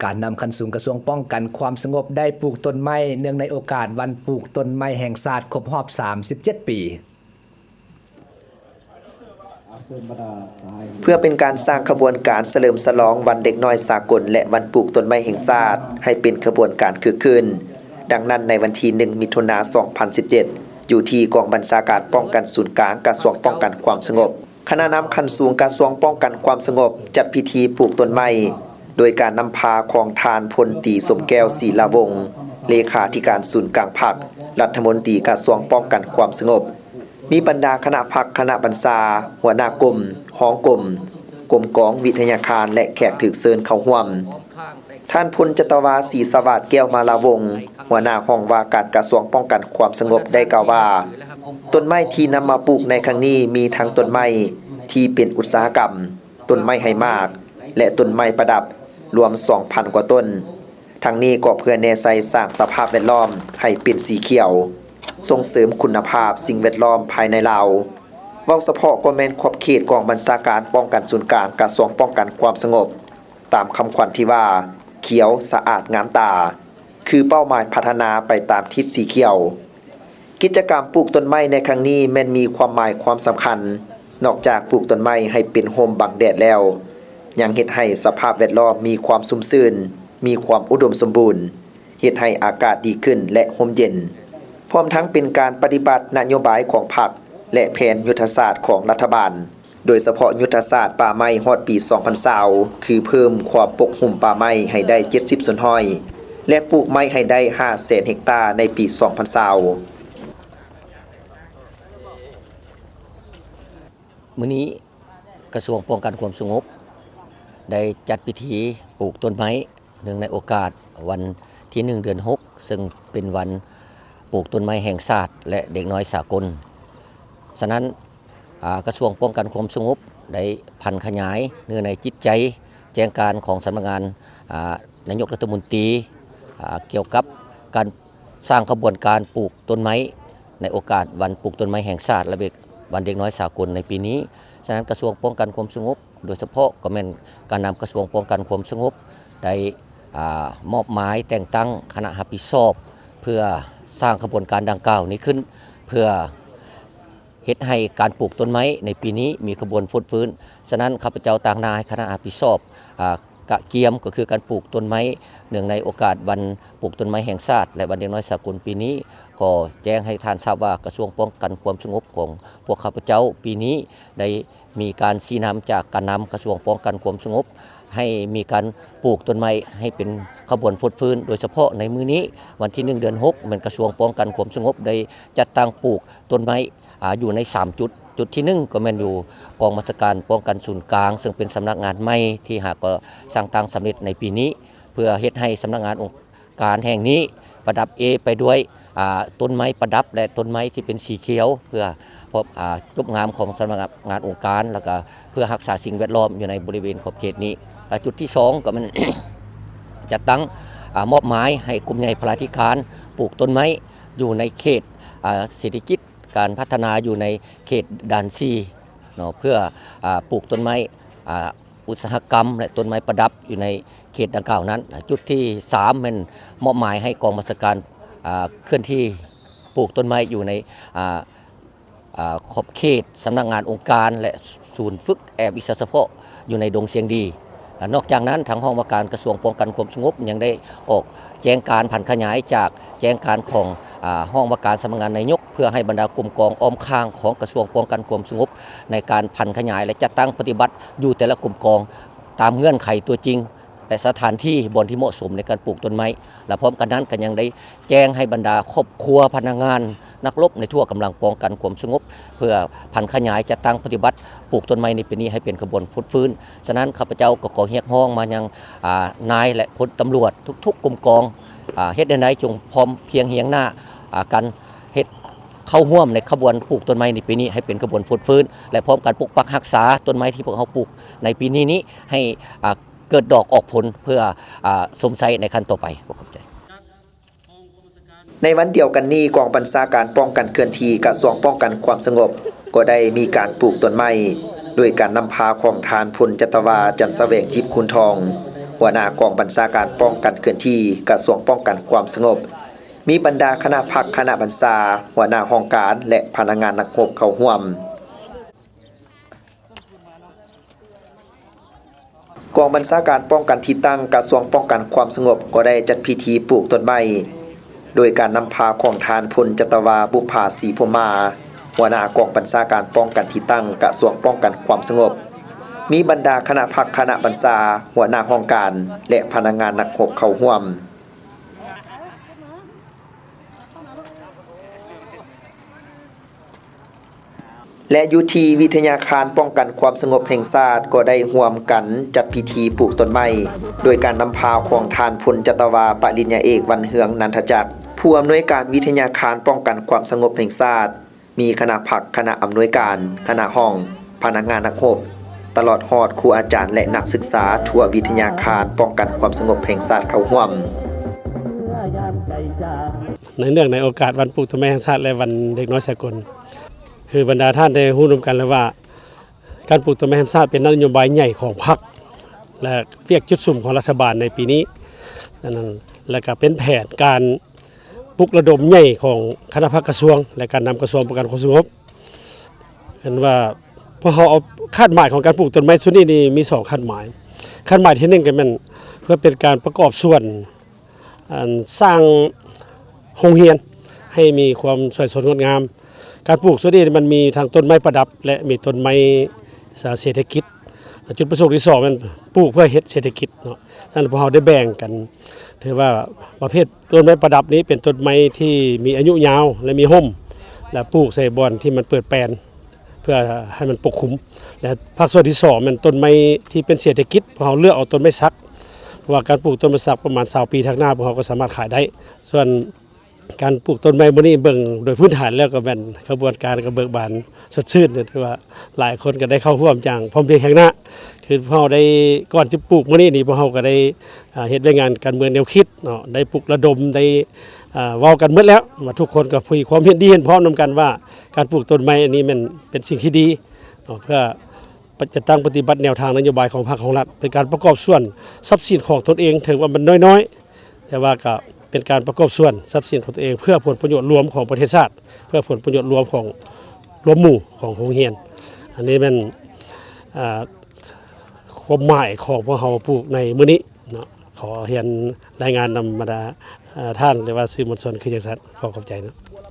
การนำคันสูงกระทรวงป้องกันความสงบได้ปลูกต้นไม้เนื่องในโอกาสวันปลูกต้นไม้แห่งชาติครบรอบ37 ปีเพื่อเป็นการสร้างขบวนการเฉลิมฉลองวันเด็กน้อยสากลและวันปลูกต้นไม้แห่งชาติให้เป็นขบวนการคึกคืนดังนั้นในวันที่1มิถุนายน2017อยู่ที่กองบัญชาการป้องกันศูนย์กลางกระทรวงป้องกันความสงบคณะนำคันสูงกระทรวงป้องกันความสงบจัดพิธีปลูกต้นไม้โดยการนำพาของทานพลตรีสมแก้วศรีลาวงศ์เลขาธิการศูนย์กลางพรรครัฐมนตรีกระทรวงป้องกันความสงบมีบรรดาคณะพรรคคณะบรรษาหัวหน้ากรมห้องกรมกองวิทยาคารและแขกถูกเชิญเข้าร่วมท่านพลจตวาศรีสวัสดิ์แก้วมาลาวงศ์หัวหน้าห้องว่าการกระทรวงป้องกันความสงบได้กล่าวว่าต้นไม้ที่นำมาปลูกในครั้งนี้มีทั้งต้นไม้ที่เป็นอุตสาหกรรมต้นไม้ไหหมากและต้นไม้ประดับรวม 2,000 กว่าต้นทั้งนี้ก็เพื่อแนใส่สร้างสภาพแวดล้อมให้เป็นสีเขียวส่งเสริมคุณภาพสิ่งแวดล้อมภายในลาวเว้าเฉพาะก็แม่นขอบเขตกองบัญชาการป้องกันศูนย์กลางกระทรวงป้องกันความสงบตามคำขวัญที่ว่าเขียวสะอาดงามตาคือเป้าหมายพัฒนาไปตามทิศสีเขียวกิจกรรมปลูกต้นไม้ในครั้งนี้แม้นมีความหมายความสำคัญนอกจากปลูกต้นไม้ให้เป็นโฮมบังแดดแล้วยังเฮ็ดให้สภาพแวดล้อมมีความชุ่มชื้นมีความอุดมสมบูรณ์เฮ็ดให้อากาศดีขึ้นและร่มเย็นพร้อมทั้งเป็นการปฏิบัตินโยบายของพรรคและแผนยุทธศาสตร์ของรัฐบาลโดยเฉพาะยุทธศาสตร์ป่าไม้ฮอดปี2020คือเพิ่มความปกหุ้มป่าไม้ให้ได้70ส่วนห้อยและปลูกไม้ให้ได้500,000 เฮกตาร์ในปี2020มื้อนี้กระทรวงป้องกันความสงบได้จัดพิธีปลูกต้นไม้เนื่องในโอกาสวันที่1เดือน6ซึ่งเป็นวันปลูกต้นไม้แห่งชาติและเด็กน้อยสากลฉะนั้นกระทรวงป้องกันความสงบได้พันขยายเนื่องในจิตใจแจ้งการของสำนักงานนายกรัฐมนตรีเกี่ยวกับการสร้างขบวนการปลูกต้นไม้ในโอกาสวันปลูกต้นไม้แห่งชาติและวันเด็กน้อยสากลในปีนี้ฉะนั้นกระทรวงป้องกันความสงบโดยเฉพาะก็แม่นการนำกระทรวงป้องกันความสงบได้มอบหมายแต่งตั้งคณะรับผิดชอบเพื่อสร้างขบวนการดังกล่าวนี้ขึ้นเพื่อเฮ็ดให้การปลูกต้นไม้ในปีนี้มีขบวนฟื้นฉะนั้นข้าพเจ้าต่างนายคณะรับผิดชอบกะเกียมก็คือการปลูกต้นไม้เนื่องในโอกาสวันปลูกต้นไม้แห่งชาติและวันเด็กน้อยสากลปีนี้ก็แจ้งให้ท่านทราบว่ากระทรวงป้องกันความสงบของพวกข้าพเจ้าปีนี้ได้มีการชี้นำจากการนำกระทรวงป้องกันความสงบให้มีการปลูกต้นไม้ให้เป็นขบวนฟื้นโดยเฉพาะในมื้อนี้วันที่1เดือน6เป็นกระทรวงป้องกันความสงบได้จัดตั้งปลูกต้นไม้อยู่ใน3จุดที่1ก็แม่นอยู่กองบัญชาการป้องกันศูนย์กลางซึ่งเป็นสำนักงานใหม่ที่หากก็สร้างตั้งสำเร็จในปีนี้เพื่อเฮ็ดให้สำนักงานองค์การแห่งนี้ประดับไปด้วยต้นไม้ประดับและต้นไม้ที่เป็นสีเขียวเพื่อพบรูปงามของสำนักงานองค์การแล้วก็เพื่อรักษาสิ่งแวดล้อมอยู่ในบริเวณขอบเขตนี้จุดที่2ก็มัน จัดตั้งมอบหมายให้กลุ่มใหญ่พลาธิการปลูกต้นไม้อยู่ในเขตเศรษฐกิจการพัฒนาอยู่ในเขตด่านซีเนาะเพื่อปลูกต้นไม้อุตสาหกรรมและต้นไม้ประดับอยู่ในเขตดังกล่าวนั้นจุดที่3เป็นมอบหมายให้กองบัญชาการเคลื่อนที่ปลูกต้นไม้อยู่ในขอบเขตสำนักงานองค์การและศูนย์ฝึกแอบอิสระเฉพาะอยู่ในดงเสียงดีนอกจากนั้นทางห้องว่าการกระทรวงป้องกันความสงบยังได้ออกแจ้งการผันขยายจากแจ้งการของห้องว่าการสำนักงานนายกเพื่อให้บรรดากลุ่มกองอ้อมข้างของกระทรวงป้องกันความสงบในการผันขยายและจัดตั้งปฏิบัติอยู่แต่ละกลุ่มกองตามเงื่อนไขตัวจริงและสถานที่บนที่เหมาะสมในการปลูกต้นไม้และพร้อมกันนั้นก็ยังได้แจ้งให้บรรดาครอบครัวพนักงานนักรบในทั่วกำลังป้องกันความสงบเพื่อผันขยายจัดตั้งปฏิบัติปลูกต้นไม้ในปีนี้ให้เป็นขบวนฟื้นฉะนั้นข้าพเจ้าก็ขอเรียกร้องมายังนายและพลตำรวจทุกๆกลุ่มกองเฮ็ดได้จงพร้อมเพียงเฮียงหน้ากันเฮ็ดเข้าร่วมในขบวนปลูกต้นไม้ในปีนี้ให้เป็นขบวนฟื้นและพร้อมการปกปักรักษาต้นไม้ที่พวกเขาปลูกในปีนี้ให้เกิดดอกออกผลเพื่อสมไซในขั้นต่อไปขอบคุณใจในวันเดียวกันนี้กองบัญชาการป้องกันเคลื่อนที่กระทรวงป้องกันความสงบก็ได้มีการปลูกต้นไม้โดยการนำพาของทานพลจตวาจันทร์แสวงทิพย์คุณทอง หัวหน้ากองบัญชาการป้องกันเคลื่อนที่กระทรวงป้องกันความสงบมีบรรดาคณะพรรคคณะบัญชาหัวหน้าห้องการและพนักงานนักรบเข้าร่วมกองบัญชาการป้องกันที่ตั้งกระทรวงป้องกันความสงบก็ได้จัดพิธีปลูกต้นไม้โดยการนำพาของทานพลจัตวาบุภาศรีพรหมาหัวหน้ากองบัญชาการป้องกันที่ตั้งกระทรวงป้องกันความสงบมีบรรดาคณะพรรคคณะบัญชาหัวหน้าห้องการและพนักงานนักรบเข้าร่วมและอยู่ที่วิทยาคารป้องกันความสงบแห่งชาติก็ได้ร่วมกันจัดพิธีปลูกต้นไม้โดยการนำพาของทานพลจัตวาปริญญาเอกวันเฮืองนันทจักรผู้อำนวยการวิทยาคารป้องกันความสงบแห่งชาติมีคณะพรรคคณะอำนวยการคณะห้องพนักงานนักรบตลอดฮอดครูอาจารย์และนักศึกษาทั่ววิทยาคารป้องกันความสงบแห่งชาติเข้าร่วมในเนื่องในโอกาสวันปลูกต้นไม้แห่งชาติและวันเด็กน้อยสากลคือบรรดาท่านได้รู้ร่วมกันแล้วว่าการปลูกต้นไม้แห่งชาติเป็นนโยบายใหญ่ของพรรคและเรียกจุดสุ่มของรัฐบาลในปีนี้นั้นและก็เป็นแผนการปลุกระดมใหญ่ของคณะพรรคกระทรวงและการนำกระทรวงป้องกันความสงบเห็นว่าพอเขาเอาคาดหมายของการปลูกต้นไม้ส่วนนี้มี2คาดหมายคาดหมายที่1ก็มันเพื่อเป็นการประกอบส่วนสร้างโรงเรียนให้มีความสวยสดงดงามการปลูกส่วนนี้มันมีทางต้นไม้ประดับและมีต้นไม้เศรษฐกิจจุดประสงค์ที่2มันปลูกเพื่อเฮ็ดเศรษฐกิจเนาะท่านพวกเราได้แบ่งกันถือว่าประเภทต้นไม้ประดับนี้เป็นต้นไม้ที่มีอายุยาวและมีร่มและปลูกใส่บ่อนที่มันเปิดแปลนเพื่อให้มันปกคลุมและภาคส่วนที่2มันต้นไม้ที่เป็นเศรษฐกิจพวกเราเลือกเอาต้นไม้สักเพราะว่าการปลูกต้นไม้สักประมาณ20 ปีข้างหน้าพวกเราก็สามารถขายได้ส่วนการปลูกต้นไม้มื้อนี้เบิ่งโดยพื้นฐานแล้วก็เป็นกระบวนการกระเบิกบานสดชื่นถือว่าหลายคนก็ได้เข้าร่วมอย่างพร้อมเพรียงข้างหน้าคือพวกเราได้ก่อนจะปลูกมื้อนี้นี่พวกเราก็ได้เฮ็ดรายงานการเมืองแนวคิดเนาะได้ปลุกระดมได้เว้ากันหมดแล้วว่าทุกคนก็มีความเห็นดีเห็นพร้อมนํกันว่าการปลูกต้นไม้อันนี้มันเป็นสิ่งที่ดีเนาะเพื่อจะตั้งปฏิบัติแนวทางนโยบายของพรรคของรัฐเป็นการประกอบส่วนทรัพย์สินของตนเองถึงว่ามันน้อยๆแต่ว่าก็เป็นการประกอบส่วนทรัพย์สินของตัวเองเพื่อผลประโยชน์รวมของประเทศชาติเพื่อผลประโยชน์รวมของรวมหมู่ของโรงเรียนอันนี้เป็นความหมายของพวกเราปลูกในมื้อนี้เนาะขอเรียนรายงานนำมาท่านหรือว่าสื่อมวลชนคือจังซั่นขอขอบใจนะ